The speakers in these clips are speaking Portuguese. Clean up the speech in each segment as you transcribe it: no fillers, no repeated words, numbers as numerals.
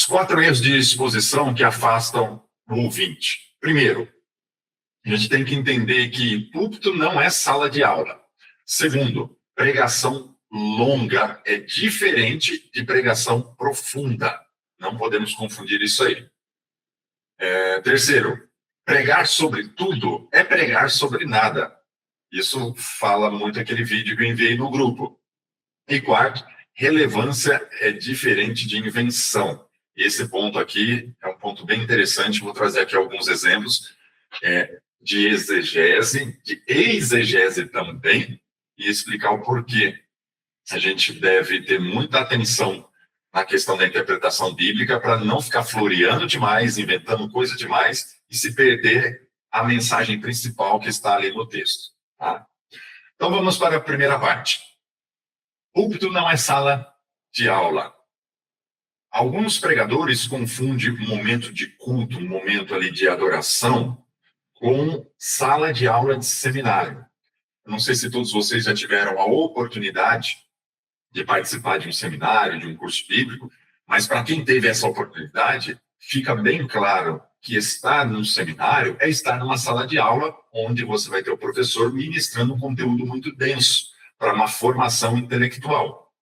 4 erros de exposição que afastam o ouvinte. Primeiro, a gente tem que entender que púlpito não é sala de aula. Segundo, pregação longa é diferente de pregação profunda. Não podemos confundir isso aí. Terceiro, pregar sobre tudo é pregar sobre nada. Isso fala muito aquele vídeo que eu enviei no grupo. E quarto, relevância é diferente de invenção. Esse ponto aqui é um ponto bem interessante. Vou trazer aqui alguns exemplos de exegese, de exegese também, e explicar o porquê a gente deve ter muita atenção na questão da interpretação bíblica para não ficar floreando demais, inventando coisa demais e se perder a mensagem principal que está ali no texto. Tá? Então vamos para a primeira parte. Púlpito não é sala de aula. Alguns pregadores confundem um momento de culto, um momento ali de adoração, com sala de aula de seminário. Eu não sei se todos vocês já tiveram a oportunidade de participar de um seminário, de um curso bíblico, mas para quem teve essa oportunidade, fica bem claro que estar num seminário é estar numa sala de aula onde você vai ter o professor ministrando um conteúdo muito denso para uma formação intelectual.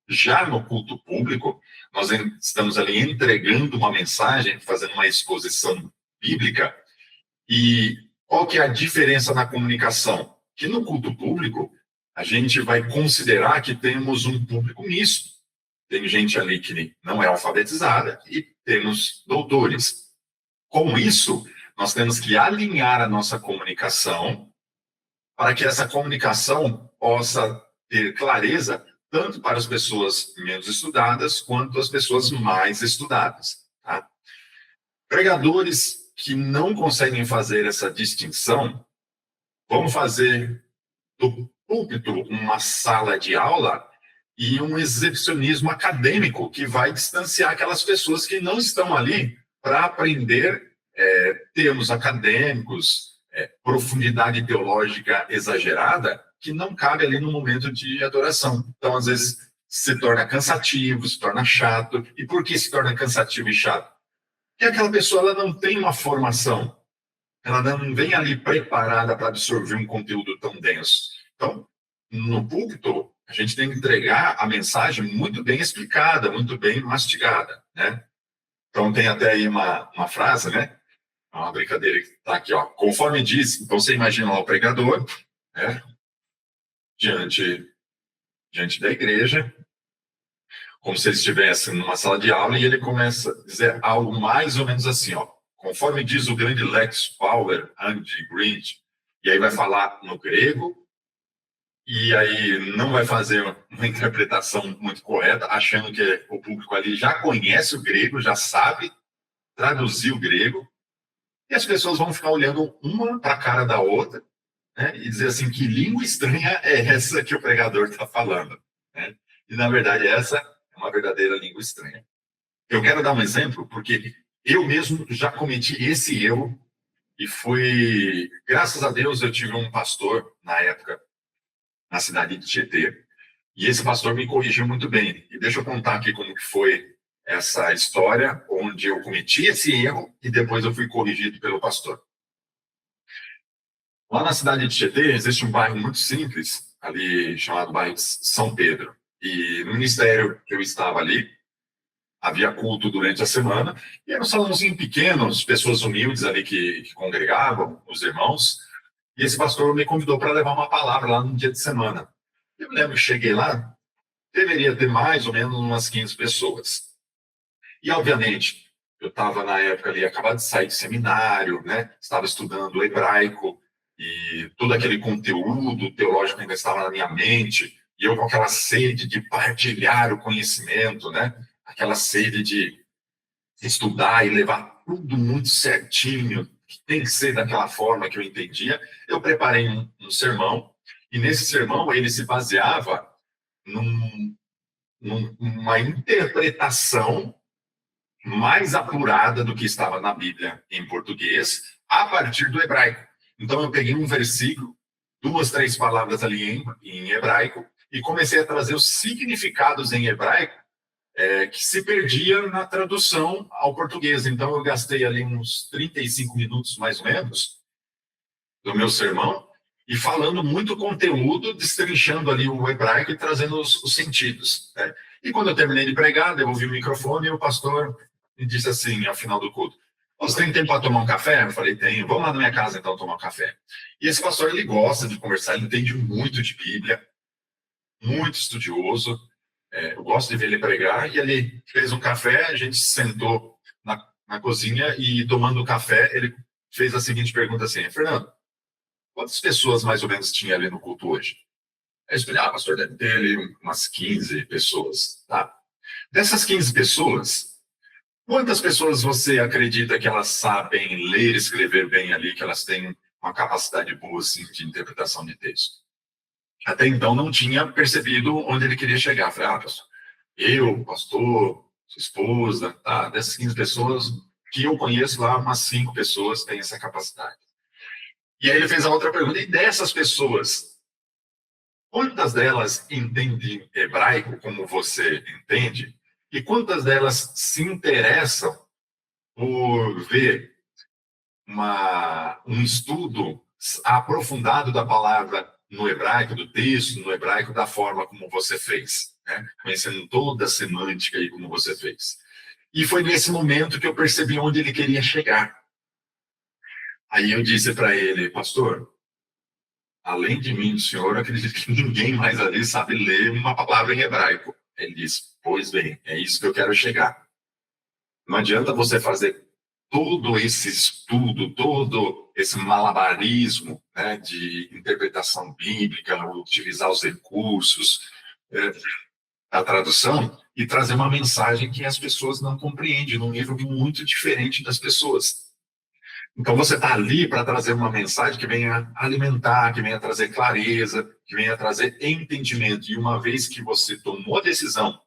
Já no culto público, nós estamos ali entregando uma mensagem, fazendo uma exposição bíblica. E qual que é a diferença na comunicação? Que no culto público, a gente vai considerar que temos um público misto. Tem gente ali que não é alfabetizada e temos doutores. Com isso, nós temos que alinhar a nossa comunicação para que essa comunicação possa ter clareza tanto para as pessoas menos estudadas quanto as pessoas mais estudadas. Tá? Pregadores que não conseguem fazer essa distinção vão fazer do púlpito uma sala de aula e um exibicionismo acadêmico que vai distanciar aquelas pessoas que não estão ali para aprender termos acadêmicos, profundidade teológica exagerada, que não cabe ali no momento de adoração. Então, às vezes, se torna cansativo, se torna chato. E por que se torna cansativo e chato? Porque aquela pessoa ela não tem uma formação. Ela não vem ali preparada para absorver um conteúdo tão denso. Então, no púlpito, a gente tem que entregar a mensagem muito bem explicada, muito bem mastigada, né? Então, tem até aí uma frase, né? Uma brincadeira que está aqui, ó. Conforme diz, então você imagina lá o pregador, né? Diante da igreja, como se ele estivesse numa sala de aula, e ele começa a dizer algo mais ou menos assim, ó. Conforme diz o grande Lex Power, Andy Green, e aí vai falar no grego, e aí não vai fazer uma interpretação muito correta, achando que o público ali já conhece o grego, já sabe traduzir o grego, e as pessoas vão ficar olhando uma para a cara da outra, né, e dizer assim, que língua estranha é essa que o pregador está falando? Né? E, na verdade, essa é uma verdadeira língua estranha. Eu quero dar um exemplo, porque eu mesmo já cometi esse erro, e foi, graças a Deus, eu tive um pastor, na época, na cidade de Tietê, e esse pastor me corrigiu muito bem. E deixa eu contar aqui como que foi essa história, onde eu cometi esse erro, e depois eu fui corrigido pelo pastor. Lá na cidade de Tietê, existe um bairro muito simples, ali chamado bairro de São Pedro. E no ministério que eu estava ali, havia culto durante a semana, e era um salãozinho pequeno, as pessoas humildes ali que congregavam, os irmãos, e esse pastor me convidou para levar uma palavra lá no dia de semana. Eu me lembro que cheguei lá, deveria ter mais ou menos umas 15 pessoas. E, obviamente, eu estava na época ali, acabado de sair de seminário, né? Estava estudando hebraico, e todo aquele conteúdo teológico ainda estava na minha mente, e eu com aquela sede de partilhar o conhecimento, né? Aquela sede de estudar e levar tudo muito certinho, que tem que ser daquela forma que eu entendia. Eu preparei um sermão, e nesse sermão ele se baseava numa interpretação mais apurada do que estava na Bíblia em português, a partir do hebraico. Então eu peguei um versículo, 2, 3 palavras ali em hebraico, e comecei a trazer os significados em hebraico, que se perdia na tradução ao português. Então, eu gastei ali uns 35 minutos, mais ou menos, do meu sermão, e falando muito conteúdo, destrinchando ali o hebraico e trazendo os sentidos, né? E quando eu terminei de pregar, devolvi o microfone e o pastor me disse assim, ao final do culto: você tem tempo para tomar um café? Eu falei: tenho. Vamos lá na minha casa, então, tomar um café. E esse pastor, ele gosta de conversar, ele entende muito de Bíblia, muito estudioso. Eu gosto de ver ele pregar, e ele fez um café, a gente sentou na cozinha e, tomando café, ele fez a seguinte pergunta assim: Fernando, quantas pessoas mais ou menos tinha ali no culto hoje? Aí eu falei: pastor, deve ter ali umas 15 pessoas, tá? Dessas 15 pessoas, quantas pessoas você acredita que elas sabem ler e escrever bem ali, que elas têm uma capacidade boa, assim, de interpretação de texto? Até então não tinha percebido onde ele queria chegar. Falei: pastor, eu, pastor, sua esposa, tá? Dessas 15 pessoas que eu conheço lá, umas 5 pessoas têm essa capacidade. E aí ele fez a outra pergunta: e dessas pessoas, quantas delas entendem hebraico como você entende? E quantas delas se interessam por ver um estudo aprofundado da palavra no hebraico, do texto, no hebraico, da forma como você fez, né? Conhecendo toda a semântica aí como você fez. E foi nesse momento que eu percebi onde ele queria chegar. Aí eu disse para ele: pastor, além de mim, do senhor, eu acredito que ninguém mais ali sabe ler uma palavra em hebraico. Ele disse: pois bem, é isso que eu quero chegar. Não adianta você fazer todo esse estudo, todo esse malabarismo, né, de interpretação bíblica, utilizar os recursos da tradução e trazer uma mensagem que as pessoas não compreendem, num nível muito diferente das pessoas. Então, você está ali para trazer uma mensagem que venha alimentar, que venha trazer clareza, que venha trazer entendimento. E uma vez que você tomou a decisão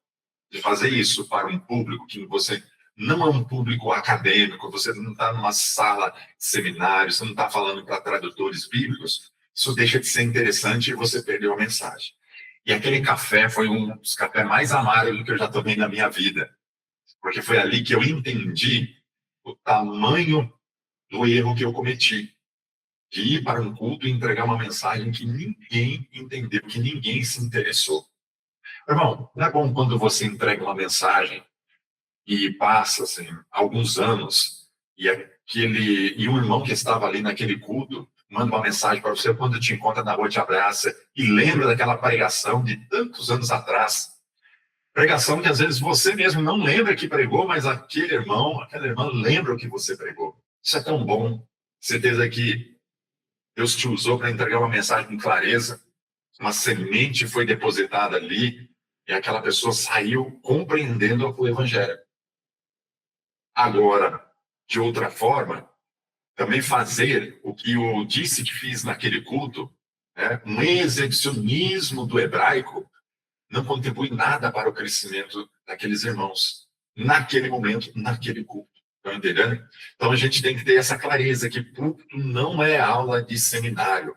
de fazer isso para um público que você não é um público acadêmico, você não está numa sala de seminário, você não está falando para tradutores bíblicos, isso deixa de ser interessante e você perdeu a mensagem. E aquele café foi um dos cafés mais amargos que eu já tomei na minha vida, porque foi ali que eu entendi o tamanho do erro que eu cometi, de ir para um culto e entregar uma mensagem que ninguém entendeu, que ninguém se interessou. Irmão, não é bom quando você entrega uma mensagem e passa assim, alguns anos e um irmão que estava ali naquele culto manda uma mensagem para você, quando te encontra na rua, te abraça e lembra daquela pregação de tantos anos atrás. Pregação que às vezes você mesmo não lembra que pregou, mas aquele irmão, aquela irmã lembra o que você pregou. Isso é tão bom. Certeza que Deus te usou para entregar uma mensagem com clareza, uma semente foi depositada ali e aquela pessoa saiu compreendendo o evangelho. Agora, de outra forma, também fazer o que eu disse que fiz naquele culto, né, um exibicionismo do hebraico, não contribui nada para o crescimento daqueles irmãos, naquele momento, naquele culto. Estão entendendo? Então a gente tem que ter essa clareza que culto não é aula de seminário.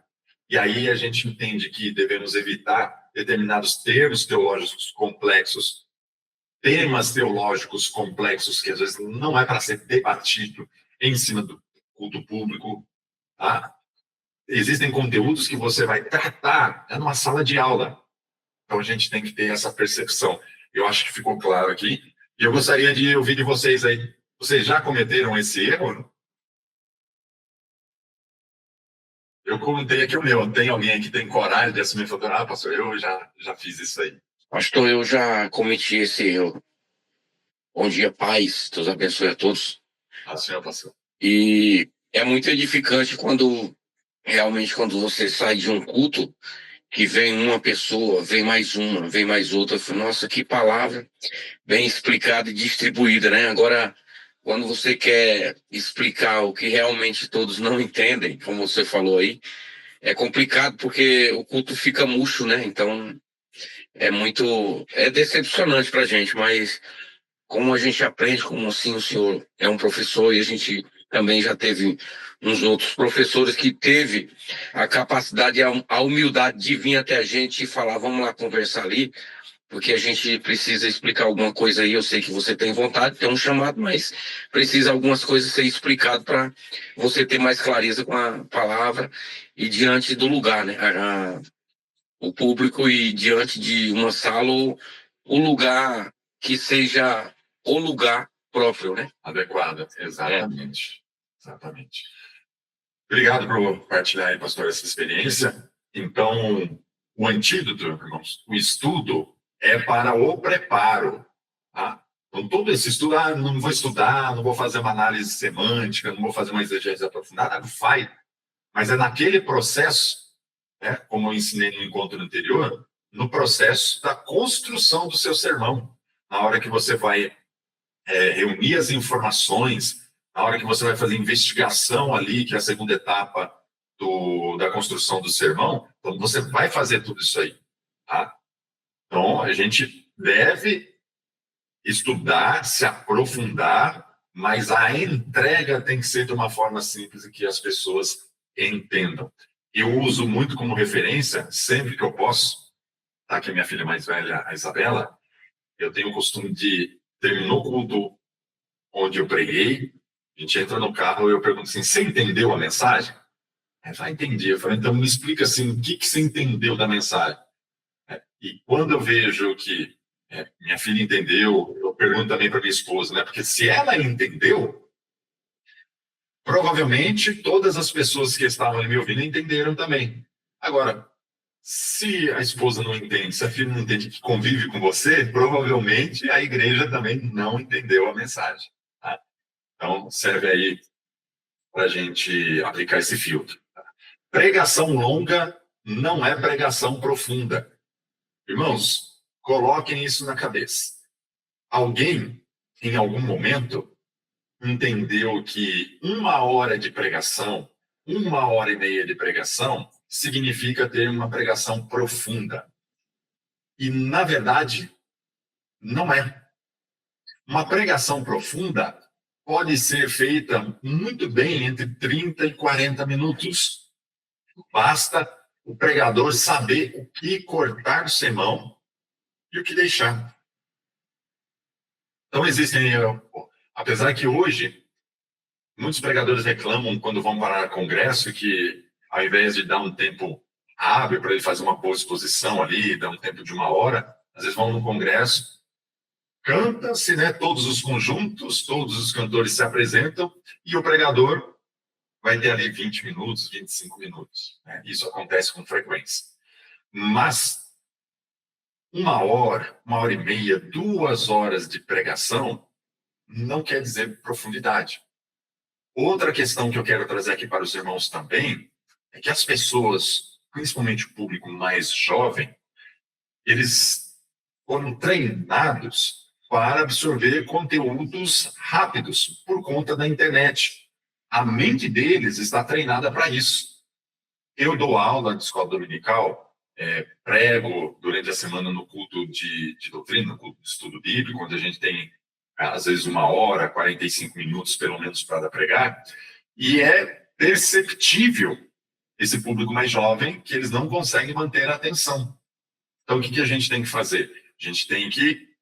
E aí a gente entende que devemos evitar determinados termos teológicos complexos, temas teológicos complexos que às vezes não é para ser debatido em cima do culto público, tá? Existem conteúdos que você vai tratar numa sala de aula. Então a gente tem que ter essa percepção. Eu acho que ficou claro aqui. E eu gostaria de ouvir de vocês aí. Vocês já cometeram esse erro? Eu contei aqui o meu. Tem alguém que tem coragem de assumir e falar: pastor, eu já fiz isso aí. Pastor, eu já cometi esse erro. Bom dia, paz. Deus abençoe a todos. Senhor, pastor. E é muito edificante quando você sai de um culto, que vem uma pessoa, vem mais uma, vem mais outra. Nossa, que palavra bem explicada e distribuída, né? Agora, quando você quer explicar o que realmente todos não entendem, como você falou aí, é complicado porque o culto fica murcho, né? Então, é decepcionante pra gente, mas como a gente aprende, como assim o senhor é um professor e a gente também já teve uns outros professores que teve a capacidade, a humildade de vir até a gente e falar: vamos lá conversar ali, porque a gente precisa explicar alguma coisa aí. Eu sei que você tem vontade, tem um chamado, mas precisa algumas coisas ser explicado para você ter mais clareza com a palavra e diante do lugar, né? O público e diante de uma sala, ou o lugar que seja o lugar próprio, né? Adequado, exatamente. Exatamente. Obrigado por partilhar aí, pastor, essa experiência. Então, o antídoto, irmãos, o estudo é para o preparo. Tá? Então, todo esse estudo, não vou estudar, não vou fazer uma análise semântica, não vou fazer uma exegese aprofundada, vai. Mas é naquele processo, né, como eu ensinei no encontro anterior, no processo da construção do seu sermão. Na hora que você vai reunir as informações, na hora que você vai fazer investigação ali, que é a segunda etapa da construção do sermão, então você vai fazer tudo isso aí. Tá? Então, a gente deve estudar, se aprofundar, mas a entrega tem que ser de uma forma simples e que as pessoas entendam. Eu uso muito como referência, sempre que eu posso, tá aqui minha filha mais velha, a Isabela, eu tenho o costume de, terminou o culto onde eu preguei, a gente entra no carro e eu pergunto assim, você entendeu a mensagem? Ela já entendi. Eu falei, então me explica assim, o que você entendeu da mensagem? E quando eu vejo que minha filha entendeu, eu pergunto também para minha esposa, né? Porque se ela entendeu, provavelmente todas as pessoas que estavam ali me ouvindo entenderam também. Agora, se a esposa não entende, se a filha não entende que convive com você, provavelmente a igreja também não entendeu a mensagem. Tá? Então, serve aí para a gente aplicar esse filtro. Pregação longa não é pregação profunda. Irmãos, coloquem isso na cabeça. Alguém, em algum momento, entendeu que 1 hora de pregação, 1 hora e meia de pregação, significa ter uma pregação profunda. E, na verdade, não é. Uma pregação profunda pode ser feita muito bem entre 30 e 40 minutos. Basta o pregador saber o que cortar do sermão e o que deixar. Então, existem, apesar que hoje, muitos pregadores reclamam quando vão para congresso que, ao invés de dar um tempo hábil para ele fazer uma boa exposição ali, dar um tempo de 1 hora, às vezes vão no congresso, canta-se, né, todos os conjuntos, todos os cantores se apresentam e o pregador vai ter ali 20 minutos, 25 minutos. Né? Isso acontece com frequência. Mas 1 hora, 1 hora e meia, 2 horas de pregação não quer dizer profundidade. Outra questão que eu quero trazer aqui para os irmãos também é que as pessoas, principalmente o público mais jovem, eles foram treinados para absorver conteúdos rápidos por conta da internet. A mente deles está treinada para isso. Eu dou aula de escola dominical, prego durante a semana no culto de doutrina, no culto de estudo bíblico, onde a gente tem, às vezes, 1 hora, 45 minutos, pelo menos, para pregar, e é perceptível esse público mais jovem que eles não conseguem manter a atenção. Então, o que a gente tem que fazer? A gente tem que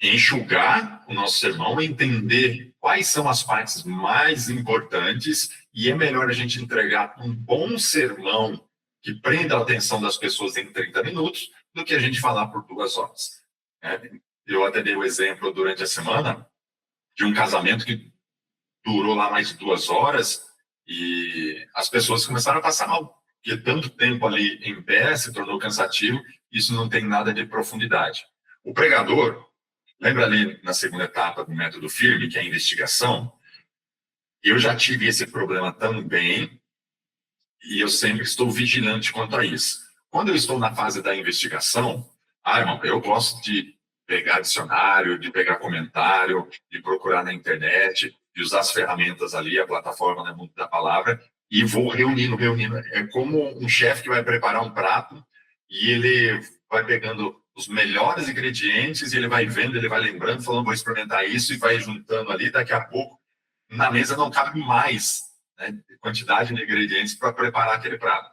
enxugar o nosso sermão, entender quais são as partes mais importantes, e é melhor a gente entregar um bom sermão que prenda a atenção das pessoas em 30 minutos do que a gente falar por 2 horas. Eu até dei o exemplo durante a semana de um casamento que durou lá mais de 2 horas e as pessoas começaram a passar mal, porque tanto tempo ali em pé se tornou cansativo, isso não tem nada de profundidade. O pregador, lembra ali na segunda etapa do método firme, que é a investigação? Eu já tive esse problema também e eu sempre estou vigilante quanto a isso. Quando eu estou na fase da investigação, irmão, eu gosto de pegar dicionário, de pegar comentário, de procurar na internet, de usar as ferramentas ali, a plataforma, né, Mundo da Palavra, e vou reunindo. É como um chefe que vai preparar um prato e ele vai pegando os melhores ingredientes e ele vai vendo, ele vai lembrando, falando, vou experimentar isso, e vai juntando ali, daqui a pouco, na mesa não cabe mais, né, quantidade de ingredientes para preparar aquele prato.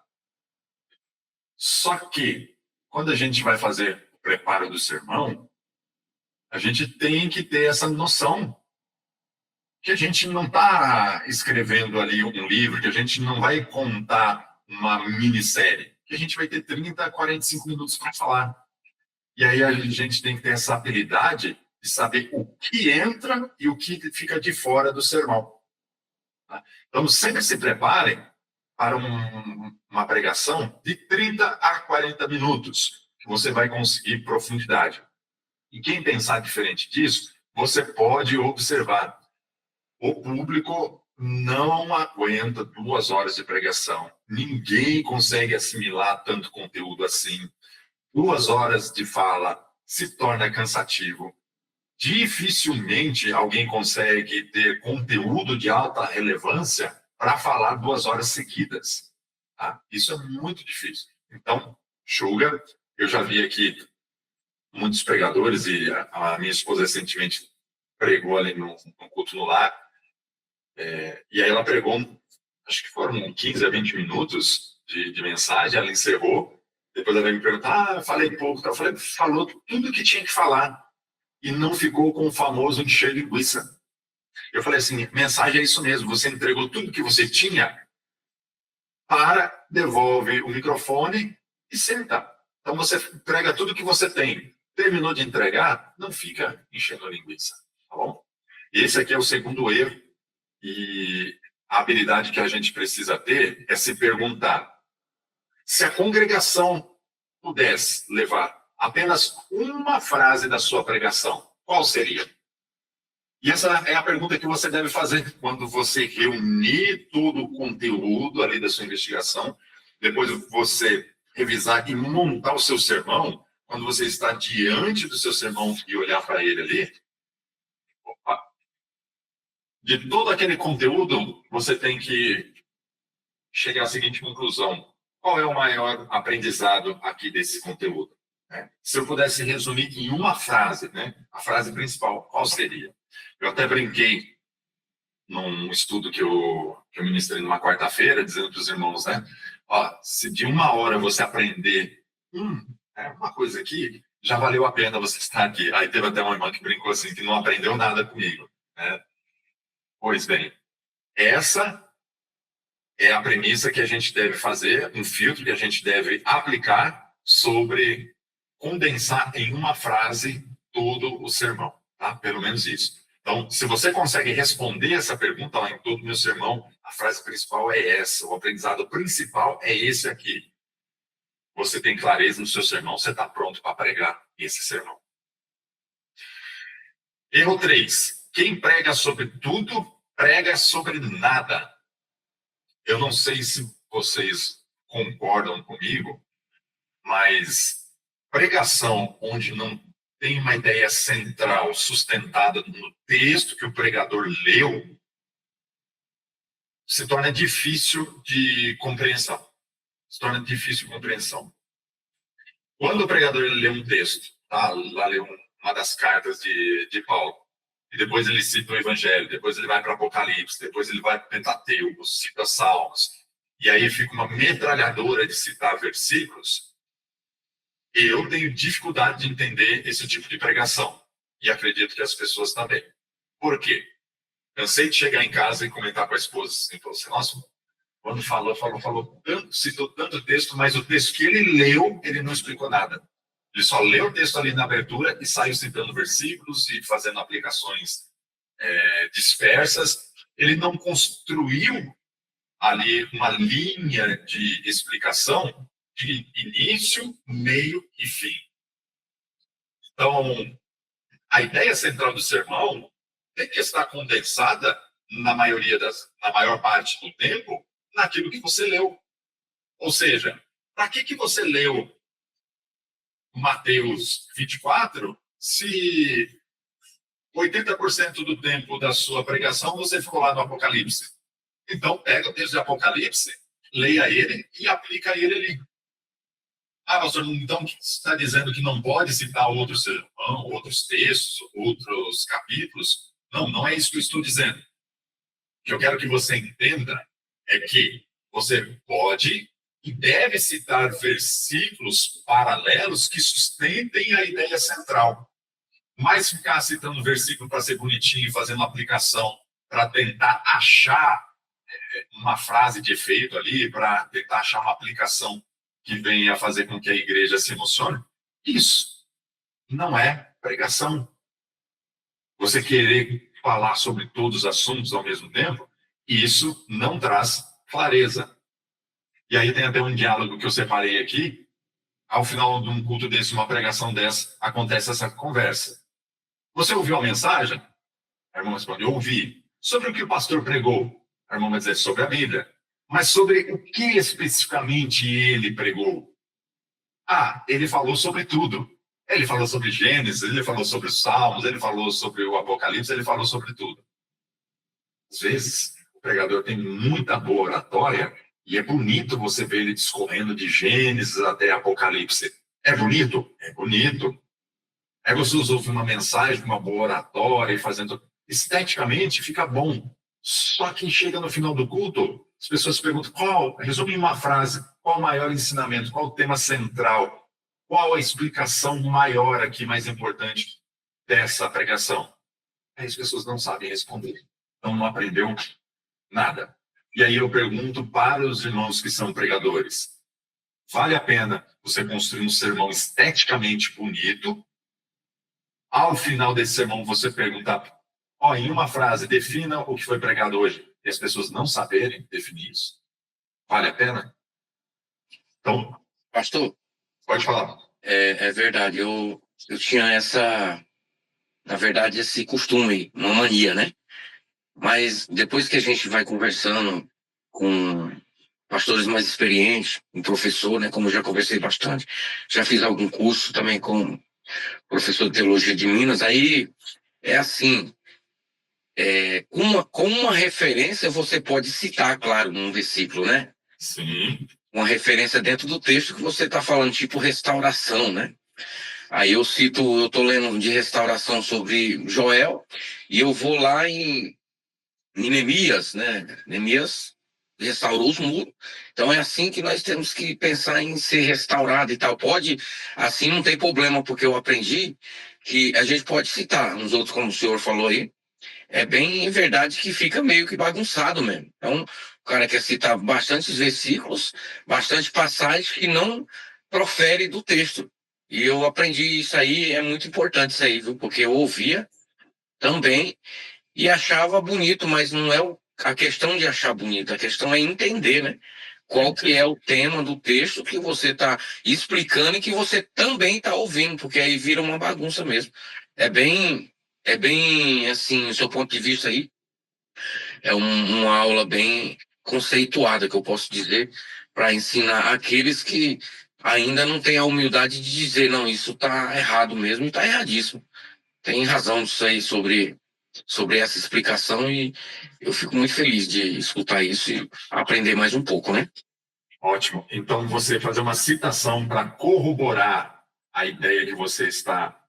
Só que, quando a gente vai fazer preparo do sermão, a gente tem que ter essa noção que a gente não está escrevendo ali um livro, que a gente não vai contar uma minissérie, que a gente vai ter 30, 45 minutos para falar. E aí a gente tem que ter essa habilidade de saber o que entra e o que fica de fora do sermão. Tá? Então, sempre se preparem para uma pregação de 30 a 40 minutos, que você vai conseguir profundidade. E quem pensar diferente disso, você pode observar. O público não aguenta 2 horas de pregação. Ninguém consegue assimilar tanto conteúdo assim. 2 horas de fala se torna cansativo. Dificilmente alguém consegue ter conteúdo de alta relevância para falar 2 horas seguidas. Tá? Isso é muito difícil. Então, Sugar, eu já vi aqui muitos pregadores, e a minha esposa recentemente pregou ali no culto no lar, e aí ela pregou, acho que foram 15 a 20 minutos de mensagem, ela encerrou, depois ela veio me perguntar, eu falei pouco, eu falei, falou tudo que tinha que falar, e não ficou com o famoso encher linguiça. Eu falei assim, mensagem é isso mesmo, você entregou tudo que você tinha, devolve o microfone e senta. Então você entrega tudo que você tem. Terminou de entregar, não fica enchendo a linguiça, tá bom? Esse aqui é o segundo erro, e a habilidade que a gente precisa ter é se perguntar: se a congregação pudesse levar apenas uma frase da sua pregação, qual seria? E essa é a pergunta que você deve fazer quando você reunir todo o conteúdo ali da sua investigação, depois você revisar e montar o seu sermão. Quando você está diante do seu sermão e olhar para ele ali, opa, de todo aquele conteúdo, você tem que chegar à seguinte conclusão: qual é o maior aprendizado aqui desse conteúdo? Se eu pudesse resumir em uma frase, a frase principal, qual seria? Eu até brinquei num estudo que eu ministrei numa quarta-feira, dizendo para os irmãos, se de 1 hora você aprender uma coisa aqui, já valeu a pena você estar aqui. Aí teve até uma irmã que brincou assim, que não aprendeu nada comigo. Pois bem, essa é a premissa que a gente deve fazer, um filtro que a gente deve aplicar sobre condensar em uma frase todo o sermão, tá? Pelo menos isso. Então, se você consegue responder essa pergunta lá em todo o meu sermão, a frase principal é essa, o aprendizado principal é esse aqui. Você tem clareza no seu sermão, você está pronto para pregar esse sermão. Erro 3. Quem prega sobre tudo, prega sobre nada. Eu não sei se vocês concordam comigo, mas pregação onde não tem uma ideia central sustentada no texto que o pregador leu, se torna difícil de compreensão. Quando o pregador lê um texto, lá lê uma das cartas de Paulo, e depois ele cita o Evangelho, depois ele vai para Apocalipse, depois ele vai para Pentateuco, cita Salmos, e aí fica uma metralhadora de citar versículos, eu tenho dificuldade de entender esse tipo de pregação. E acredito que as pessoas também. Por quê? Cansei de chegar em casa e comentar com a esposa assim, nossa, quando falou tanto, citou tanto texto, mas o texto que ele leu, ele não explicou nada. Ele só leu o texto ali na abertura e saiu citando versículos e fazendo aplicações dispersas. Ele não construiu ali uma linha de explicação de início, meio e fim. Então, a ideia central do sermão tem que estar condensada, na maior parte do tempo, naquilo que você leu. Ou seja, para que você leu Mateus 24 se 80% do tempo da sua pregação você ficou lá no Apocalipse? Então, pega o texto de Apocalipse, leia ele e aplica ele ali. Pastor, então você está dizendo que não pode citar outro sermão, outros textos, outros capítulos? Não, não é isso que eu estou dizendo. O que eu quero que você entenda é que você pode e deve citar versículos paralelos que sustentem a ideia central. Mas ficar citando versículo para ser bonitinho e fazendo aplicação para tentar achar uma frase de efeito ali, para tentar achar uma aplicação que venha a fazer com que a igreja se emocione, isso não é pregação. Você querer falar sobre todos os assuntos ao mesmo tempo, isso não traz clareza. E aí tem até um diálogo que eu separei aqui. Ao final de um culto desse, uma pregação dessa, acontece essa conversa. Você ouviu a mensagem? A irmã responde, eu ouvi. Sobre o que o pastor pregou? A irmã vai dizer, sobre a Bíblia. Mas sobre o que especificamente ele pregou? Ah, ele falou sobre tudo. Ele falou sobre Gênesis, ele falou sobre os Salmos, ele falou sobre o Apocalipse, ele falou sobre tudo. Às vezes, o pregador tem muita boa oratória e é bonito você ver ele discorrendo de Gênesis até Apocalipse. É bonito? É bonito. É gostoso ouvir uma mensagem, uma boa oratória e fazendo... Esteticamente fica bom. Só que chega no final do culto, as pessoas perguntam resume em uma frase, qual o maior ensinamento, qual o tema central, qual a explicação maior aqui, mais importante dessa pregação? Aí as pessoas não sabem responder. Então não aprendeu nada. E aí eu pergunto para os irmãos que são pregadores, vale a pena você construir um sermão esteticamente bonito? Ao final desse sermão você perguntar, em uma frase, defina o que foi pregado hoje, e as pessoas não saberem definir isso? Vale a pena? Então, Pastor, pode falar. é verdade. Eu tinha na verdade, esse costume, uma mania, né? Mas depois que a gente vai conversando com pastores mais experientes, um professor, né? Como eu já conversei bastante, já fiz algum curso também com professor de teologia de Minas, aí é assim, com uma referência você pode citar, claro, num versículo, né? Sim. Uma referência dentro do texto que você está falando, tipo restauração, né? Aí eu estou lendo de restauração sobre Joel, e eu vou lá em Neemias, né? Neemias restaurou os muros. Então é assim que nós temos que pensar em ser restaurado e tal. Pode, assim não tem problema, porque eu aprendi que a gente pode citar uns outros, como o senhor falou aí. É bem verdade que fica meio que bagunçado mesmo. Então, o cara quer citar bastantes versículos, bastante passagens que não profere do texto. E eu aprendi isso aí, é muito importante isso aí, viu? Porque eu ouvia também e achava bonito, mas não é a questão de achar bonito, a questão é entender, né? Qual que é o tema do texto que você está explicando e que você também está ouvindo, porque aí vira uma bagunça mesmo. É bem, é bem assim, do seu ponto de vista aí, é uma aula bem conceituada, que eu posso dizer, para ensinar aqueles que ainda não têm a humildade de dizer, não, isso está errado mesmo e está erradíssimo. Tem razão disso aí sobre essa explicação e eu fico muito feliz de escutar isso e aprender mais um pouco, né? Ótimo. Então, você fazer uma citação para corroborar a ideia que você está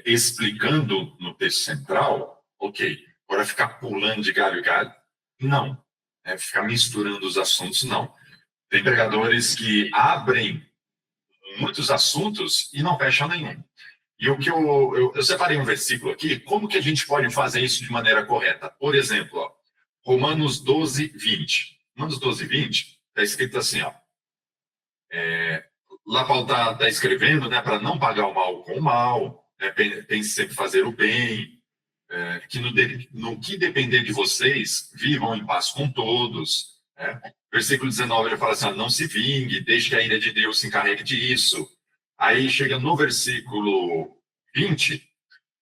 explicando no texto central, ok. Agora, ficar pulando de galho em galho, não. Ficar misturando os assuntos, não. Tem pregadores que abrem muitos assuntos e não fecham nenhum. E o que eu separei um versículo aqui, como que a gente pode fazer isso de maneira correta? Por exemplo, Romanos 12, 20. Romanos 12, 20, está escrito assim, lá Paulo está escrevendo, né, para não pagar o mal com o mal, né, pense sempre fazer o bem, que no que depender de vocês, vivam em paz com todos. Né? Versículo 19, ele fala assim, não se vingue, deixe que a ira de Deus se encarregue disso. Aí chega no versículo 20,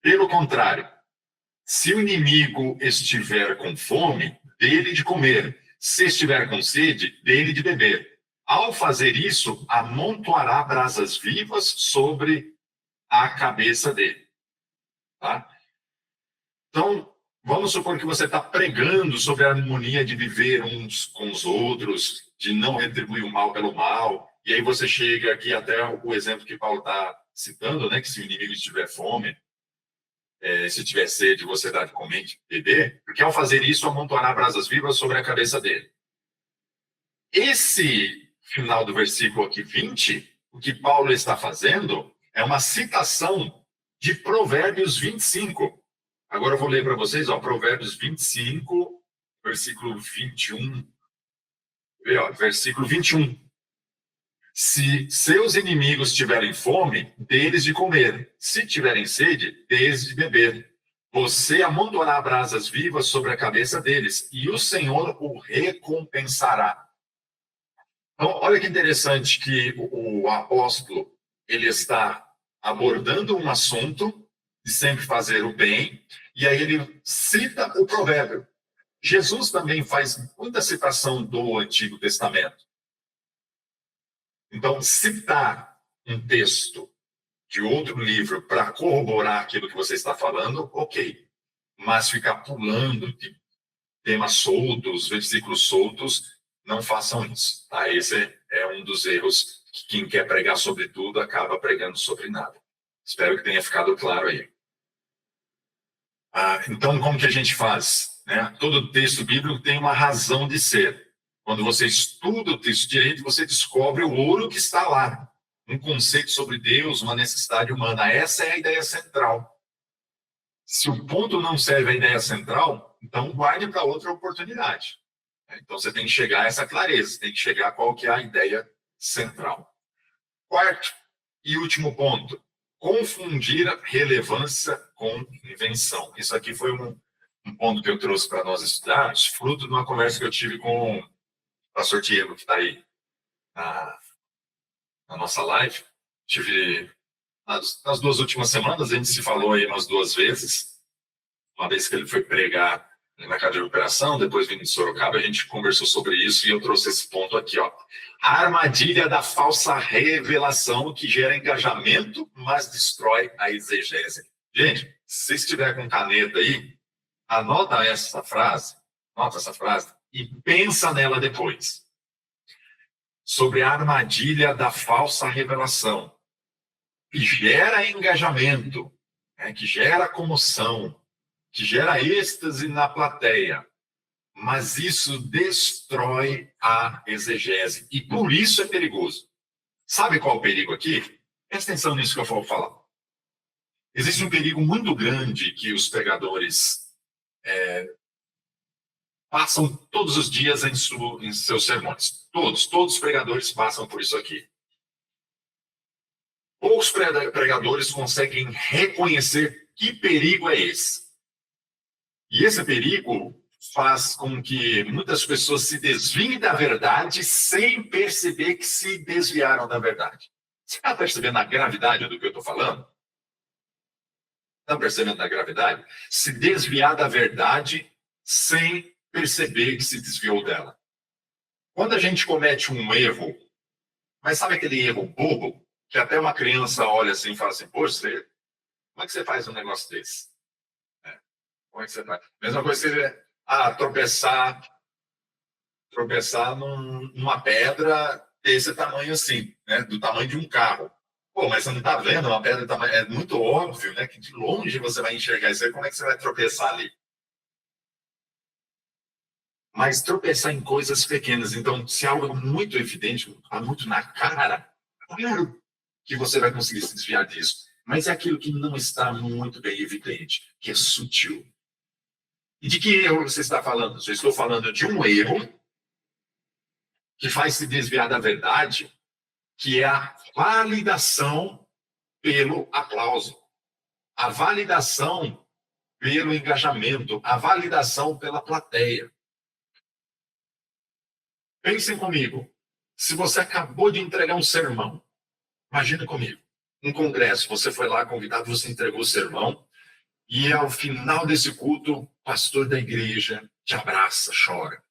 pelo contrário, se o inimigo estiver com fome, dele de comer. Se estiver com sede, dele de beber. Ao fazer isso, amontoará brasas vivas sobre a cabeça dele. Tá? Então, vamos supor que você está pregando sobre a harmonia de viver uns com os outros, de não retribuir o mal pelo mal. E aí você chega aqui até o exemplo que Paulo está citando, né, que se o inimigo estiver fome, se tiver sede, você dá de comer e beber, porque ao fazer isso, amontoará brasas vivas sobre a cabeça dele. Esse final do versículo aqui 20, o que Paulo está fazendo é uma citação de Provérbios 25. Agora eu vou ler para vocês, ó, Provérbios 25, versículo 21. Vê, ó, versículo 21. Se seus inimigos tiverem fome, dê-lhes de comer. Se tiverem sede, dê-lhes de beber. Você amontoará brasas vivas sobre a cabeça deles, e o Senhor o recompensará. Então, olha que interessante que o apóstolo ele está abordando um assunto de sempre fazer o bem, e aí ele cita o provérbio. Jesus também faz muita citação do Antigo Testamento. Então, citar um texto de outro livro para corroborar aquilo que você está falando, ok. Mas ficar pulando de temas soltos, versículos soltos, não façam isso. Tá? Esse é um dos erros que quem quer pregar sobre tudo acaba pregando sobre nada. Espero que tenha ficado claro aí. Então, como que a gente faz? Né? Todo texto bíblico tem uma razão de ser. Quando você estuda o texto direito, você descobre o ouro que está lá. Um conceito sobre Deus, uma necessidade humana. Essa é a ideia central. Se o ponto não serve à ideia central, então guarde para outra oportunidade. Então você tem que chegar a essa clareza, tem que chegar a qual que é a ideia central. Quarto e último ponto, confundir a relevância com invenção. Isso aqui foi um ponto que eu trouxe para nós estudarmos, fruto de uma conversa que eu tive com o pastor Diego, que está aí na nossa live. Tive, nas 2 últimas semanas, a gente se falou aí umas 2 vezes. Uma vez que ele foi pregar na casa de operação, depois vindo de Sorocaba, a gente conversou sobre isso e eu trouxe esse ponto aqui, ó. A armadilha da falsa revelação que gera engajamento, mas destrói a exegese. Gente, se você estiver com caneta aí, anota essa frase e pensa nela depois. Sobre a armadilha da falsa revelação, que gera engajamento, né, que gera comoção, que gera êxtase na plateia, mas isso destrói a exegese, e por isso é perigoso. Sabe qual é o perigo aqui? Presta atenção nisso que eu vou falar. Existe um perigo muito grande que os pregadores passam todos os dias em seus sermões. Todos os pregadores passam por isso aqui. Poucos pregadores conseguem reconhecer que perigo é esse. E esse perigo faz com que muitas pessoas se desviem da verdade sem perceber que se desviaram da verdade. Você está percebendo a gravidade do que eu estou falando? Está percebendo a gravidade? Se desviar da verdade sem perceber que se desviou dela. Quando a gente comete um erro, mas sabe aquele erro bobo, que até uma criança olha assim e fala assim, poxa, como é que você faz um negócio desse? Como é que você faz? Mesma coisa que você tropeçar numa pedra desse tamanho assim, né? Do tamanho de um carro. Pô, mas você não está vendo uma pedra tamanho... É muito óbvio, né? Que de longe você vai enxergar isso aí. Como é que você vai tropeçar ali? Mas tropeçar em coisas pequenas. Então, se algo é muito evidente, está muito na cara, claro que você vai conseguir se desviar disso. Mas é aquilo que não está muito bem evidente, que é sutil. E de que erro você está falando? Eu estou falando de um erro que faz se desviar da verdade, que é a validação pelo aplauso, a validação pelo engajamento, a validação pela plateia. Pensem comigo, se você acabou de entregar um sermão, imagina comigo, um congresso, você foi lá convidado, você entregou o sermão, e ao final desse culto, o pastor da igreja te abraça, chora.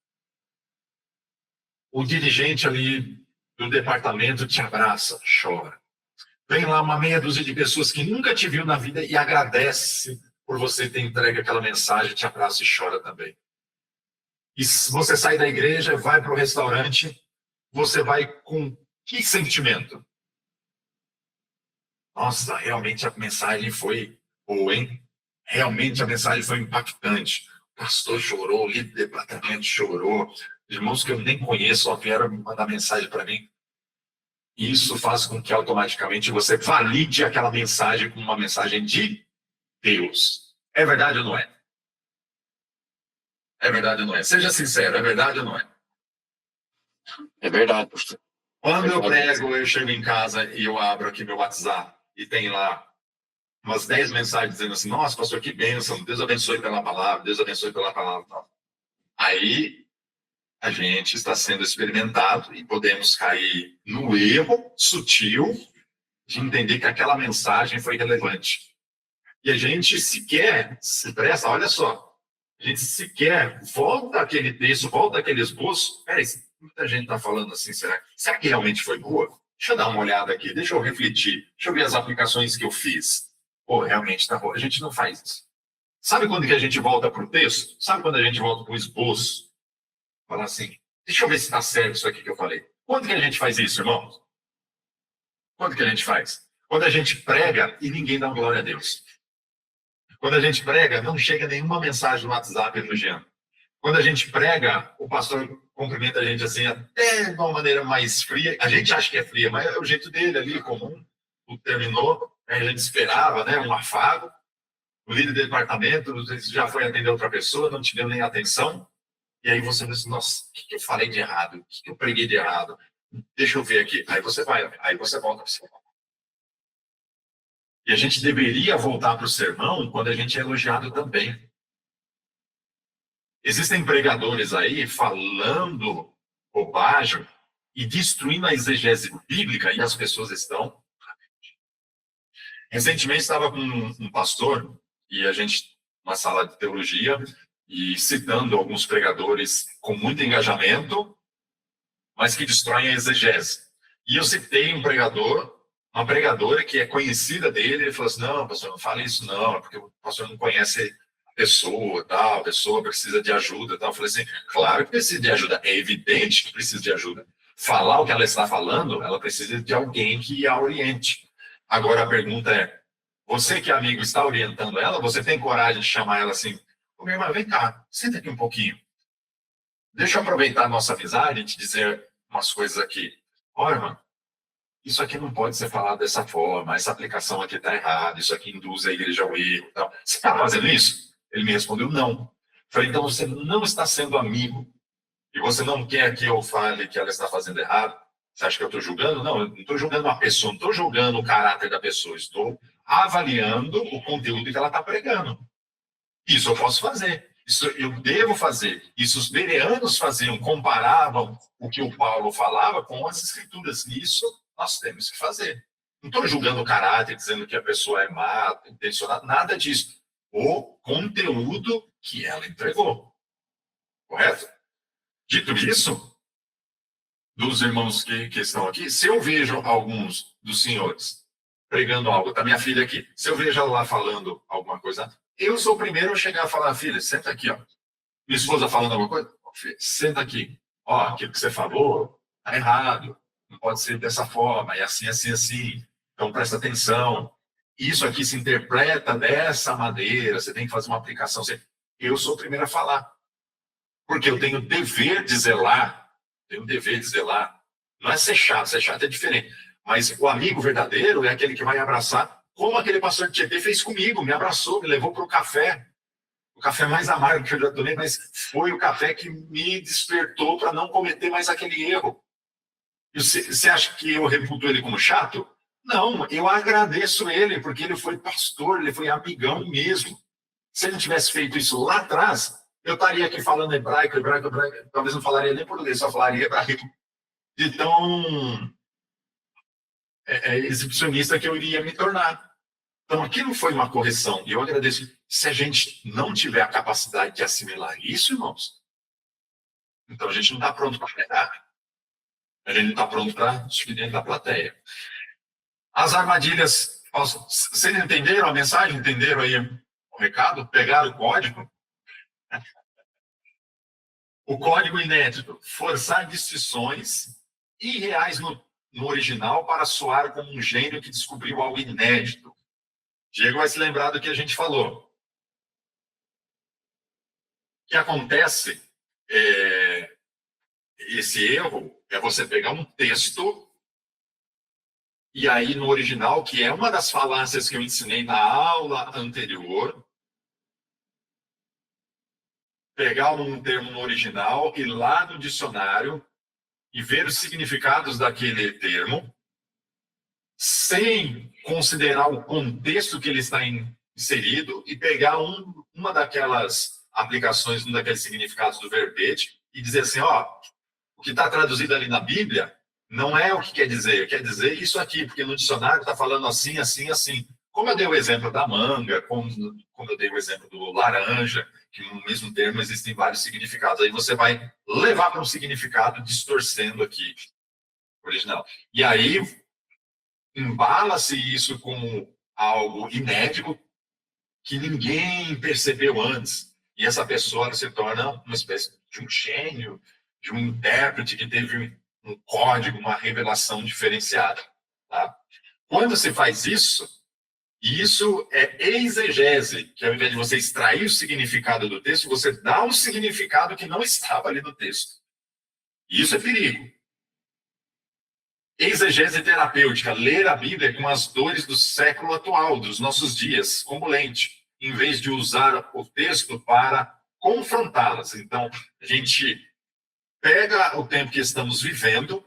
O dirigente ali do departamento te abraça, chora. Vem lá uma meia dúzia de pessoas que nunca te viu na vida e agradece por você ter entregue aquela mensagem, te abraça e chora também. E se você sai da igreja, vai para o restaurante, você vai com que sentimento? Nossa, realmente a mensagem foi boa, hein? Realmente a mensagem foi impactante. O pastor chorou, o líder do departamento chorou, irmãos que eu nem conheço, só vieram mandar mensagem para mim. Isso faz com que automaticamente você valide aquela mensagem como uma mensagem de Deus. É verdade ou não é? É verdade ou não é? Seja sincero, é verdade ou não é? É verdade, pastor. Quando eu prego, eu chego em casa e eu abro aqui meu WhatsApp e tem lá umas 10 mensagens dizendo assim: nossa, pastor, que bênção, Deus abençoe pela palavra, Deus abençoe pela palavra. Aí a gente está sendo experimentado e podemos cair no erro sutil de entender que aquela mensagem foi relevante. E a gente sequer se presta, olha só, a gente sequer volta aquele texto, volta aquele esboço. Peraí, muita gente está falando assim, será que realmente foi boa? Deixa eu dar uma olhada aqui, deixa eu refletir, deixa eu ver as aplicações que eu fiz. Pô, realmente está boa. A gente não faz isso. Sabe quando que a gente volta para o texto? Sabe quando a gente volta para o esboço? Fala assim, deixa eu ver se está certo isso aqui que eu falei. Quando que a gente faz isso, irmãos? Quando que a gente faz? Quando a gente prega e ninguém dá glória a Deus. Quando a gente prega, não chega nenhuma mensagem no WhatsApp elogiando. Quando a gente prega, o pastor cumprimenta a gente assim, até de uma maneira mais fria. A gente acha que é fria, mas é o jeito dele ali, comum. O terminou, a gente esperava, né, um afago. O líder do departamento já foi atender outra pessoa, não te deu nem atenção. E aí você diz, nossa, o que eu falei de errado? O que eu preguei de errado? Deixa eu ver aqui. Aí você vai, aí você volta para o sermão. E a gente deveria voltar para o sermão quando a gente é elogiado também. Existem pregadores aí falando bobagem e destruindo a exegese bíblica e as pessoas estão. Recentemente estava com um pastor e a gente, uma sala de teologia, e citando alguns pregadores com muito engajamento, mas que destroem a exegese. E eu citei um pregador, uma pregadora que é conhecida dele, ele falou assim, não, pastor, não fale isso não, porque o pastor não conhece a pessoa, tal, a pessoa precisa de ajuda, tal. Eu falei assim, claro que precisa de ajuda, é evidente que precisa de ajuda. Falar o que ela está falando, ela precisa de alguém que a oriente. Agora a pergunta é, você que é amigo está orientando ela, você tem coragem de chamar ela assim, ô, minha irmã, vem cá, senta aqui um pouquinho. Deixa eu aproveitar a nossa amizade e te dizer umas coisas aqui. Olha, irmão, isso aqui não pode ser falado dessa forma, essa aplicação aqui está errada, isso aqui induz a igreja ao erro. Então, você está fazendo isso? Ele me respondeu, não. Falei, então você não está sendo amigo e você não quer que eu fale que ela está fazendo errado? Você acha que eu estou julgando? Não, eu não estou julgando uma pessoa, não estou julgando o caráter da pessoa, estou avaliando o conteúdo que ela está pregando. Isso eu posso fazer. Isso eu devo fazer. Isso os bereanos faziam, comparavam o que o Paulo falava com as escrituras. Isso nós temos que fazer. Não estou julgando o caráter, dizendo que a pessoa é má, intencionada, nada disso. O conteúdo que ela entregou. Correto? Dito isso, dos irmãos que estão aqui, se eu vejo alguns dos senhores pregando algo, tá minha filha aqui, se eu vejo ela lá falando alguma coisa, eu sou o primeiro a chegar a falar, filha, senta aqui, ó. Minha esposa falando alguma coisa, filha, senta aqui. Ó, aquilo que você falou tá errado, não pode ser dessa forma, é assim, assim, assim. Então presta atenção. Isso aqui se interpreta dessa maneira, você tem que fazer uma aplicação. Eu sou o primeiro a falar, porque eu tenho o dever de zelar, tenho o dever de zelar. Não é ser chato é diferente. Mas o amigo verdadeiro é aquele que vai abraçar, como aquele pastor de Tietê fez comigo, me abraçou, me levou para o café mais amargo que eu já tomei, mas foi o café que me despertou para não cometer mais aquele erro. Você acha que eu reputo ele como chato? Não, eu agradeço ele, porque ele foi pastor, ele foi amigão mesmo. Se ele tivesse feito isso lá atrás, eu estaria aqui falando hebraico, talvez não falaria nem português, só falaria hebraico. Então, exibicionista que eu iria me tornar. Então, aquilo foi uma correção. E eu agradeço. Se a gente não tiver a capacidade de assimilar isso, irmãos, então a gente não está pronto para pregar. A gente não está pronto para subir dentro da plateia. As armadilhas. Vocês entenderam a mensagem? Entenderam aí o recado? Pegaram o código? O código inédito. Forçar distinções irreais no original para soar como um gênio que descobriu algo inédito. Diego vai se lembrar do que a gente falou. O que acontece esse erro é você pegar um texto e aí no original, que é uma das falácias que eu ensinei na aula anterior, pegar um termo no original, ir lá no dicionário e ver os significados daquele termo, sem considerar o contexto que ele está inserido, e pegar uma daquelas aplicações, um daqueles significados do verbete, e dizer assim, ó, o que está traduzido ali na Bíblia não é o que quer dizer isso aqui, porque no dicionário está falando assim, assim, assim. Como eu dei o exemplo da manga, como eu dei o exemplo do laranja, que no mesmo termo existem vários significados. Aí você vai levar para um significado distorcendo aqui o original. E aí embala-se isso com algo inédito que ninguém percebeu antes. E essa pessoa se torna uma espécie de um gênio, de um intérprete que teve um código, uma revelação diferenciada. Tá? Quando se faz isso é exegese, que ao invés de você extrair o significado do texto, você dá um significado que não estava ali no texto. E isso é perigo. Exegese terapêutica, ler a Bíblia com as dores do século atual, dos nossos dias, como lente, em vez de usar o texto para confrontá-las. Então, a gente pega o tempo que estamos vivendo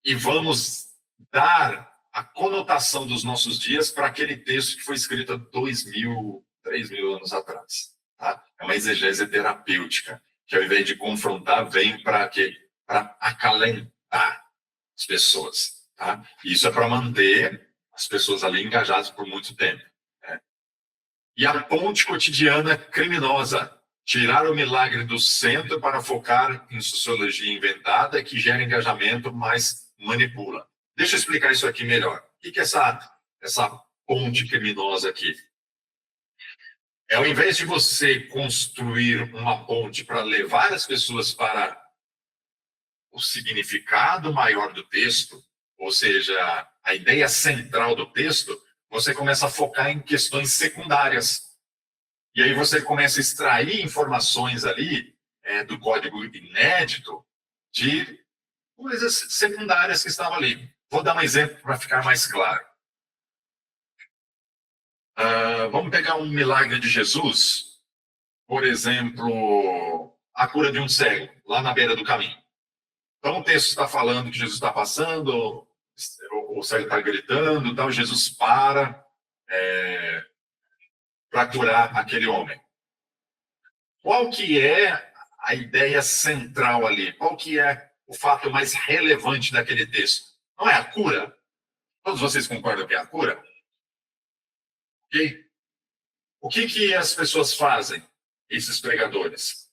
e vamos dar a conotação dos nossos dias para aquele texto que foi escrito há 2.000, 3.000 anos atrás. Tá? É uma exegese terapêutica, que ao invés de confrontar, vem para acalentar as pessoas. Tá? Isso é para manter as pessoas ali engajadas por muito tempo. Né? E a ponte cotidiana criminosa. Tirar o milagre do centro para focar em sociologia inventada que gera engajamento, mas manipula. Deixa eu explicar isso aqui melhor. O que é essa ponte criminosa aqui? Ao invés de você construir uma ponte para levar as pessoas para o significado maior do texto, ou seja, a ideia central do texto, você começa a focar em questões secundárias. E aí você começa a extrair informações ali do código inédito de coisas secundárias que estavam ali. Vou dar um exemplo para ficar mais claro. Vamos pegar um milagre de Jesus, por exemplo, a cura de um cego, lá na beira do caminho. Então o texto está falando que Jesus está passando, o cego está gritando, então Jesus para curar aquele homem. Qual que é a ideia central ali? Qual que é o fato mais relevante daquele texto? Não é a cura? Todos vocês concordam que é a cura? Ok? O que as pessoas fazem, esses pregadores?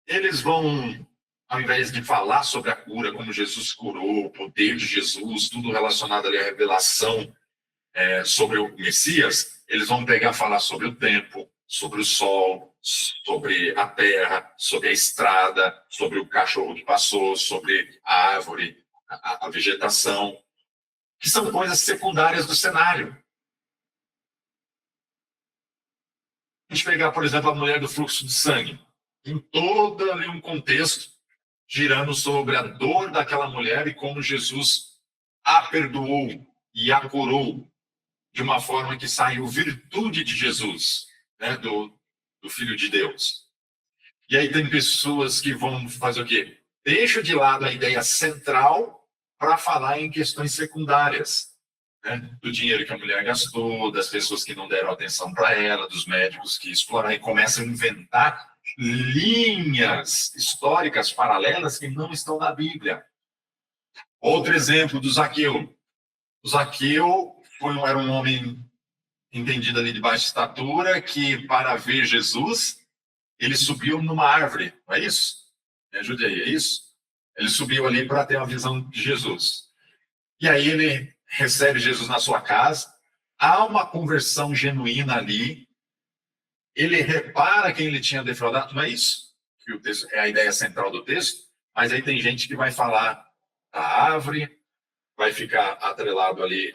Eles vão, ao invés de falar sobre a cura, como Jesus curou, o poder de Jesus, tudo relacionado ali à revelação sobre o Messias, eles vão pegar e falar sobre o tempo, sobre o sol, sobre a terra, sobre a estrada, sobre o cachorro que passou, sobre a árvore, a vegetação, que são coisas secundárias do cenário. A gente pegar, por exemplo, a mulher do fluxo de sangue, em todo ali um contexto girando sobre a dor daquela mulher e como Jesus a perdoou e a curou de uma forma que saiu virtude de Jesus, né, do Filho de Deus. E aí tem pessoas que vão fazer o quê? Deixam de lado a ideia central para falar em questões secundárias, né, do dinheiro que a mulher gastou, das pessoas que não deram atenção para ela, dos médicos que exploraram, e começam a inventar linhas históricas paralelas que não estão na Bíblia. Outro exemplo do Zaqueu. O Zaqueu era um homem entendido ali de baixa estatura, que para ver Jesus, ele subiu numa árvore, não é isso? Me ajude aí, é isso? Ele subiu ali para ter uma visão de Jesus. E aí ele recebe Jesus na sua casa, há uma conversão genuína ali, ele repara quem ele tinha defraudado, não é isso? Que o texto, é a ideia central do texto, mas aí tem gente que vai falar da árvore, vai ficar atrelado ali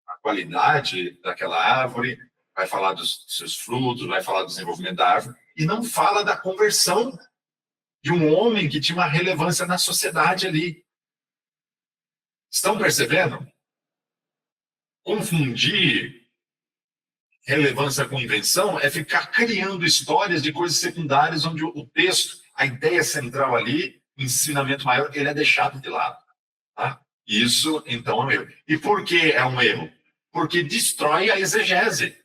a qualidade daquela árvore, vai falar dos seus frutos, vai falar do desenvolvimento da árvore, e não fala da conversão de um homem que tinha uma relevância na sociedade ali. Estão percebendo? Confundir relevância com invenção é ficar criando histórias de coisas secundárias onde o texto, a ideia central ali, o ensinamento maior, ele é deixado de lado. Tá? Isso, então, é um erro. E por que é um erro? Porque destrói a exegese.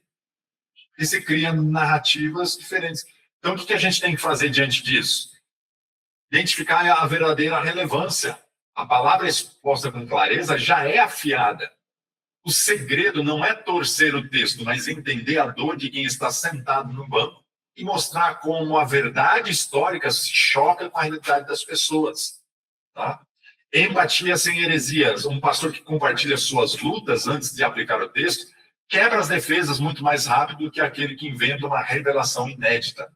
E se cria narrativas diferentes. Então, o que a gente tem que fazer diante disso? Identificar a verdadeira relevância. A palavra exposta com clareza já é afiada. O segredo não é torcer o texto, mas entender a dor de quem está sentado no banco e mostrar como a verdade histórica se choca com a realidade das pessoas. Tá? Empatia sem heresias. Um pastor que compartilha suas lutas antes de aplicar o texto quebra as defesas muito mais rápido do que aquele que inventa uma revelação inédita.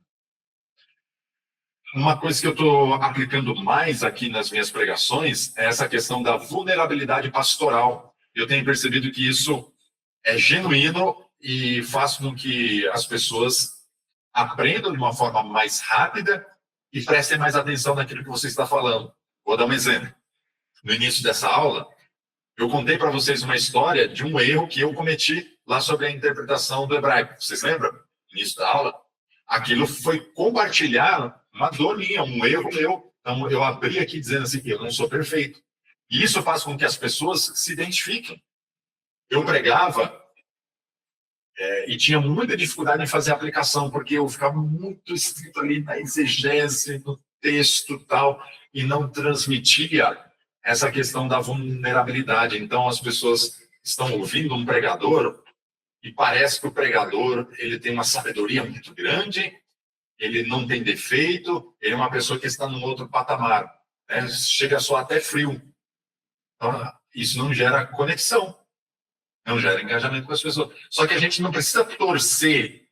Uma coisa que eu estou aplicando mais aqui nas minhas pregações é essa questão da vulnerabilidade pastoral. Eu tenho percebido que isso é genuíno e faz com que as pessoas aprendam de uma forma mais rápida e prestem mais atenção naquilo que você está falando. Vou dar um exemplo. No início dessa aula, eu contei para vocês uma história de um erro que eu cometi lá sobre a interpretação do hebraico. Vocês lembram? No início da aula. Aquilo foi compartilhar uma dor minha, um erro meu. Então, eu abri aqui dizendo assim, eu não sou perfeito. E isso faz com que as pessoas se identifiquem. Eu pregava e tinha muita dificuldade em fazer a aplicação, porque eu ficava muito estrito ali na exegese, no texto e tal, e não transmitia essa questão da vulnerabilidade. Então, as pessoas estão ouvindo um pregador e parece que o pregador ele tem uma sabedoria muito grande, ele não tem defeito, ele é uma pessoa que está num outro patamar. Né? Chega a soar até frio. Então, isso não gera conexão, não gera engajamento com as pessoas. Só que a gente não precisa torcer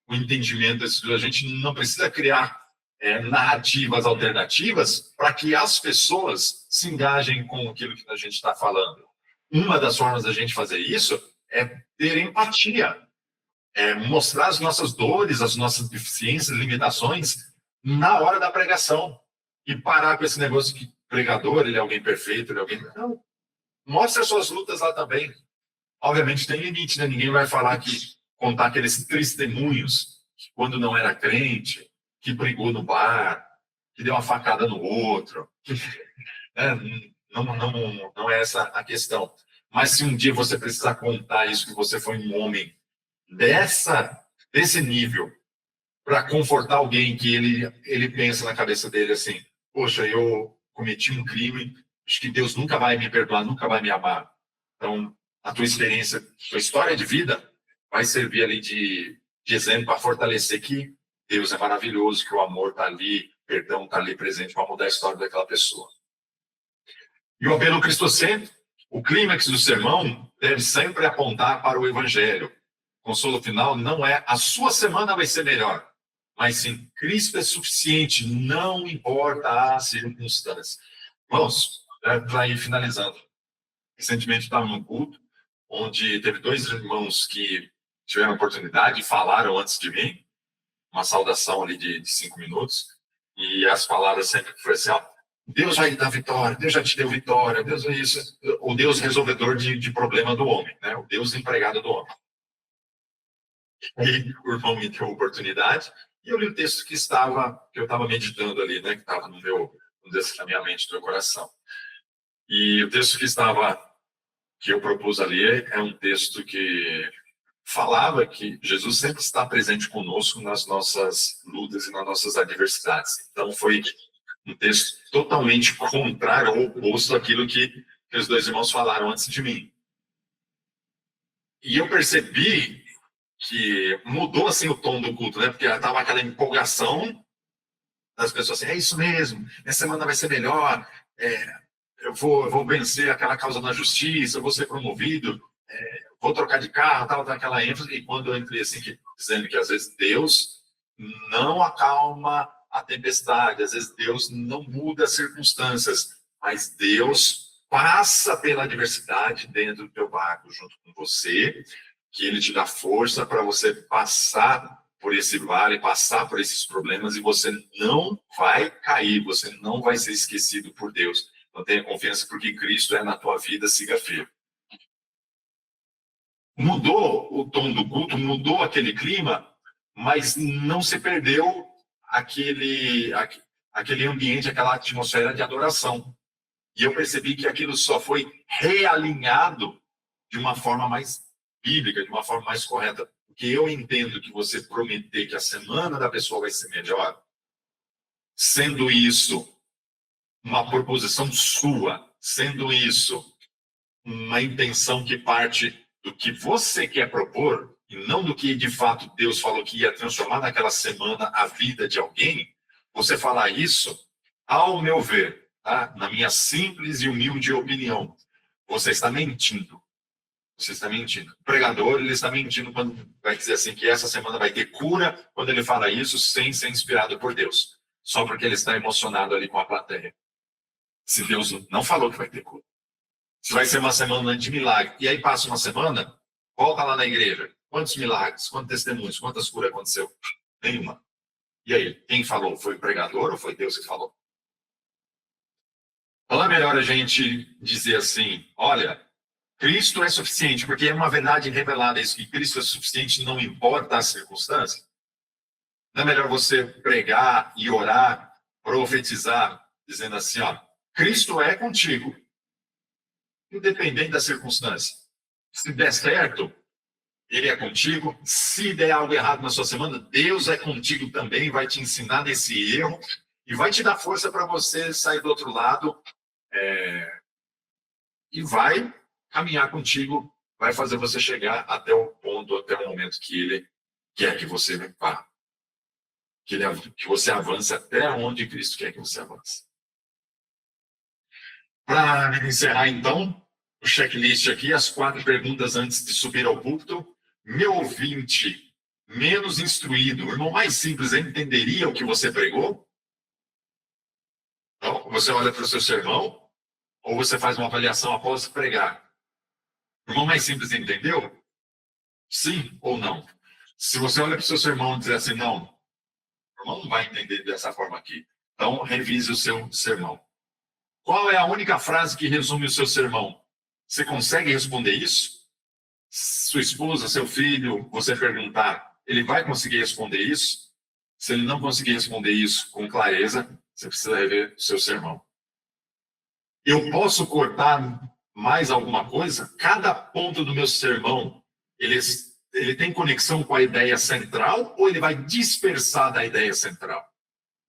o entendimento, a gente não precisa criar narrativas alternativas para que as pessoas se engajem com aquilo que a gente está falando. Uma das formas da gente fazer isso é ter empatia, mostrar as nossas dores, as nossas deficiências, limitações na hora da pregação e parar com esse negócio que pregador, ele é alguém perfeito, ele é alguém... Não, mostre as suas lutas lá também. Obviamente tem limite, né? Ninguém vai falar que contar aqueles testemunhos que quando não era crente, que brigou no bar, que deu uma facada no outro. Não é essa a questão. Mas se um dia você precisar contar isso, que você foi um homem desse nível, para confortar alguém que ele pensa na cabeça dele assim, poxa, eu cometi um crime, acho que Deus nunca vai me perdoar, nunca vai me amar. Então, a tua experiência, tua história de vida vai servir ali de exemplo para fortalecer que Deus é maravilhoso, que o amor está ali, perdão está ali presente para mudar a história daquela pessoa. E o apelo cristocêntrico, o clímax do sermão deve sempre apontar para o evangelho. O consolo final não é a sua semana vai ser melhor, mas sim, Cristo é suficiente, não importa as circunstâncias. Vamos, para ir finalizando. Recentemente estava num culto, onde teve 2 irmãos que tiveram a oportunidade e falaram antes de mim, uma saudação ali de 5 minutos, e as palavras sempre foram assim, ó, Deus vai dar vitória, Deus já te deu vitória, Deus é isso, o Deus resolvedor de problema do homem, né? O Deus empregado do homem. E o irmão me deu a oportunidade, e eu li o texto que eu estava meditando ali, né? Que estava na minha mente, no meu coração. E o texto que eu propus ali é um texto que falava que Jesus sempre está presente conosco nas nossas lutas e nas nossas adversidades. Então, foi um texto totalmente contrário ou oposto àquilo que os 2 irmãos falaram antes de mim. E eu percebi que mudou assim o tom do culto, né? Porque estava aquela empolgação das pessoas assim, é isso mesmo, minha semana vai ser melhor, eu vou vencer aquela causa na justiça, eu vou ser promovido, vou trocar de carro, tal, aquela ênfase. E quando eu entrei assim, dizendo que às vezes Deus não acalma a tempestade, às vezes Deus não muda as circunstâncias, mas Deus passa pela adversidade dentro do teu barco junto com você, que ele te dá força para você passar por esse vale, passar por esses problemas, e você não vai cair, você não vai ser esquecido por Deus. Então tenha confiança, porque Cristo é na tua vida, siga firme. Mudou o tom do culto, mudou aquele clima, mas não se perdeu aquele ambiente, aquela atmosfera de adoração. E eu percebi que aquilo só foi realinhado de uma forma mais bíblica, de uma forma mais correta. Porque eu entendo que você prometer que a semana da pessoa vai ser melhor, sendo isso uma proposição sua, sendo isso uma intenção que parte do que você quer propor, e não do que de fato Deus falou que ia transformar naquela semana a vida de alguém, você falar isso, ao meu ver, tá? Na minha simples e humilde opinião, você está mentindo. Você está mentindo. O pregador, ele está mentindo quando vai dizer assim que essa semana vai ter cura, quando ele fala isso sem ser inspirado por Deus. Só porque ele está emocionado ali com a plateia. Se Deus não falou que vai ter cura. Se vai ser uma semana de milagre. E aí passa uma semana, volta lá na igreja. Quantos milagres, quantos testemunhos, quantas curas aconteceu? Nenhuma. E aí, quem falou? Foi o pregador ou foi Deus que falou? Então é melhor a gente dizer assim, olha, Cristo é suficiente, porque é uma verdade revelada isso, que Cristo é suficiente, não importa a circunstância. Não é melhor você pregar e orar, profetizar, dizendo assim, ó, Cristo é contigo, independente da circunstância. Se der certo, Ele é contigo. Se der algo errado na sua semana, Deus é contigo também, vai te ensinar nesse erro e vai te dar força para você sair do outro lado e vai caminhar contigo, vai fazer você chegar até o ponto, até o momento que Ele quer que você vá. Que você avance até onde Cristo quer que você avance. Para encerrar, então, o checklist aqui, as 4 perguntas antes de subir ao púlpito. Meu ouvinte menos instruído, o irmão mais simples, entenderia o que você pregou? Então, você olha para o seu sermão, ou você faz uma avaliação após pregar. O irmão mais simples entendeu? Sim ou não? Se você olha para o seu sermão e dizer assim, não, o irmão não vai entender dessa forma aqui. Então, revise o seu sermão. Qual é a única frase que resume o seu sermão? Você consegue responder isso? Sua esposa, seu filho, você perguntar, ele vai conseguir responder isso? Se ele não conseguir responder isso com clareza, você precisa rever o seu sermão. Eu posso cortar mais alguma coisa? Cada ponto do meu sermão, ele tem conexão com a ideia central ou ele vai dispersar da ideia central?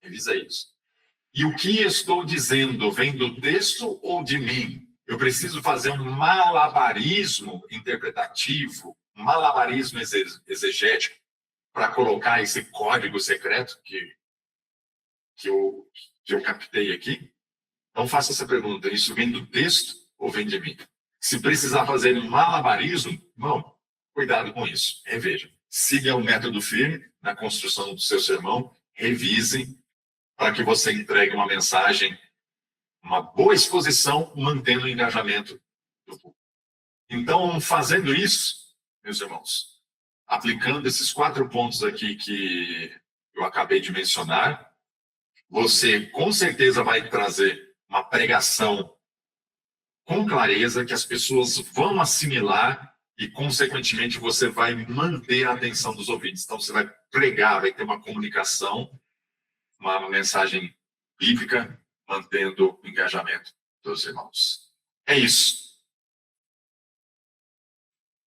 Revisa isso. E o que estou dizendo vem do texto ou de mim? Eu preciso fazer um malabarismo interpretativo, um malabarismo exegético, para colocar esse código secreto que eu captei aqui? Então faça essa pergunta, isso vem do texto ou vem de mim? Se precisar fazer um malabarismo, não, cuidado com isso, reveja. Siga o método firme na construção do seu sermão, revise, para que você entregue uma mensagem, uma boa exposição, mantendo o engajamento do público. Então, fazendo isso, meus irmãos, aplicando esses 4 pontos aqui que eu acabei de mencionar, você com certeza vai trazer uma pregação com clareza que as pessoas vão assimilar e, consequentemente, você vai manter a atenção dos ouvintes. Então, você vai pregar, vai ter uma comunicação, uma mensagem bíblica, mantendo o engajamento dos irmãos. É isso.